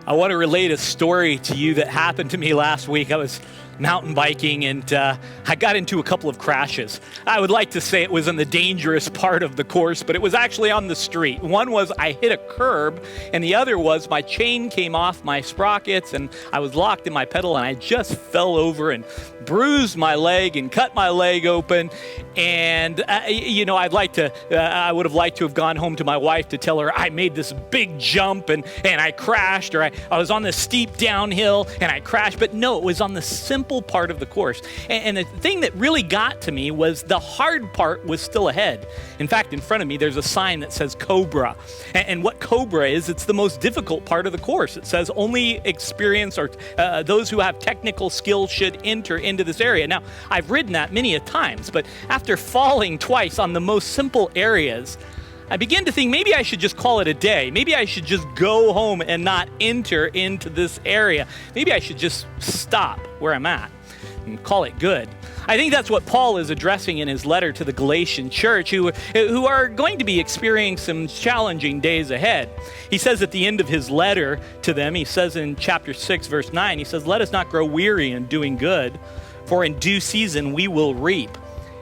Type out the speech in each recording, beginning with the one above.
I want to relate a story to you that happened to me last week. I was mountain biking and I got into a couple of crashes. I would like to say it was in the dangerous part of the course, but it was actually on the street. One was I hit a curb, and the other was my chain came off my sprockets and I was locked in my pedal, and I just fell over and bruised my leg and cut my leg open. And I would have liked to have gone home to my wife to tell her I made this big jump and I crashed, or I was on this steep downhill and I crashed. But no, it was on the simple part of the course. And the thing that really got to me was the hard part was still ahead. In fact, in front of me, there's a sign that says Cobra. And what Cobra is, it's the most difficult part of the course. It says only experienced or those who have technical skills should enter into this area. Now, I've ridden that many a times, but after falling twice on the most simple areas, I began to think maybe I should just call it a day. Maybe I should just go home and not enter into this area. Maybe I should just stop where I'm at and call it good. I think that's what Paul is addressing in his letter to the Galatian church, who are going to be experiencing some challenging days ahead. He says at the end of his letter to them, he says in chapter 6, verse 9, he says, "Let us not grow weary in doing good, for in due season we will reap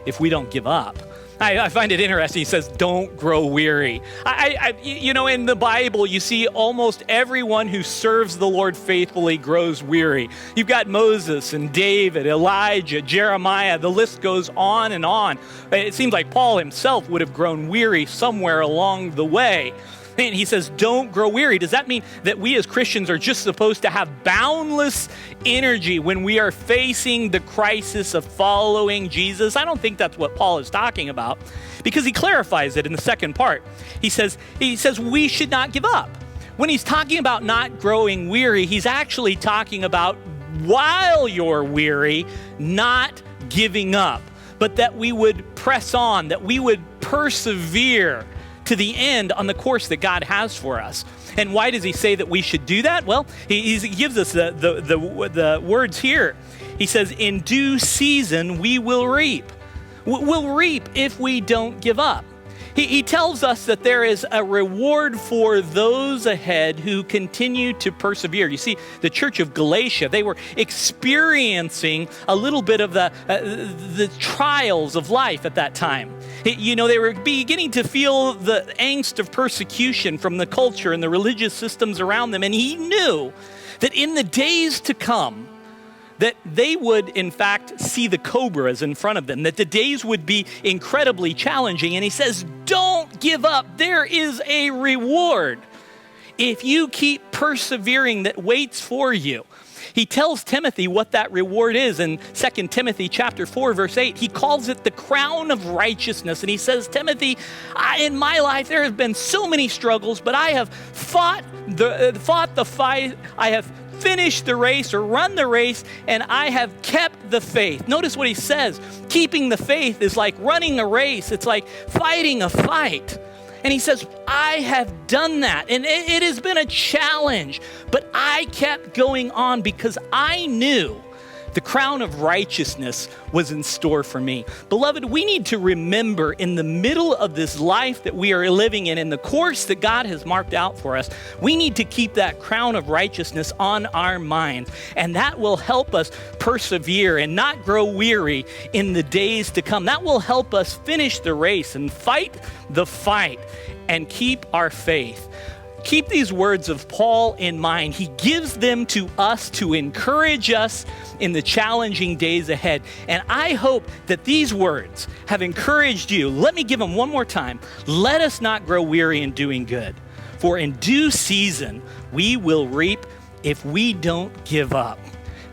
if we don't give up." I find it interesting. He says, don't grow weary. In the Bible, you see almost everyone who serves the Lord faithfully grows weary. You've got Moses and David, Elijah, Jeremiah. The list goes on and on. It seems like Paul himself would have grown weary somewhere along the way. And he says, don't grow weary. Does that mean that we as Christians are just supposed to have boundless energy when we are facing the crisis of following Jesus? I don't think that's what Paul is talking about, because he clarifies it in the second part. He says we should not give up. When he's talking about not growing weary, he's actually talking about while you're weary, not giving up, but that we would press on, that we would persevere to the end on the course that God has for us. And why does he say that we should do that? Well, he gives us the words here. He says, in due season, we will reap. We'll reap if we don't give up. He tells us that there is a reward for those ahead who continue to persevere. You see, the church of Galatia, they were experiencing a little bit of the trials of life at that time. They were beginning to feel the angst of persecution from the culture and the religious systems around them. And he knew that in the days to come, that they would, in fact, see the cobras in front of them, that the days would be incredibly challenging. And he says, don't give up. There is a reward if you keep persevering that waits for you. He tells Timothy what that reward is in 2 Timothy chapter 4, verse 8. He calls it the crown of righteousness. And he says, Timothy, in my life there have been so many struggles, but I have fought the fight. I have finished the race or run the race, and I have kept the faith. Notice what he says. Keeping the faith is like running a race. It's like fighting a fight. And he says, I have done that. And it has been a challenge, but I kept going on because I knew the crown of righteousness was in store for me. Beloved, we need to remember in the middle of this life that we are living in the course that God has marked out for us, we need to keep that crown of righteousness on our minds. And that will help us persevere and not grow weary in the days to come. That will help us finish the race and fight the fight and keep our faith. Keep these words of Paul in mind. He gives them to us to encourage us in the challenging days ahead. And I hope that these words have encouraged you. Let me give them one more time. Let us not grow weary in doing good, for in due season we will reap if we don't give up.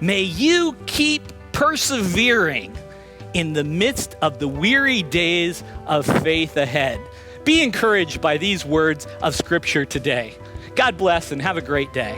May you keep persevering in the midst of the weary days of faith ahead. Be encouraged by these words of Scripture today. God bless and have a great day.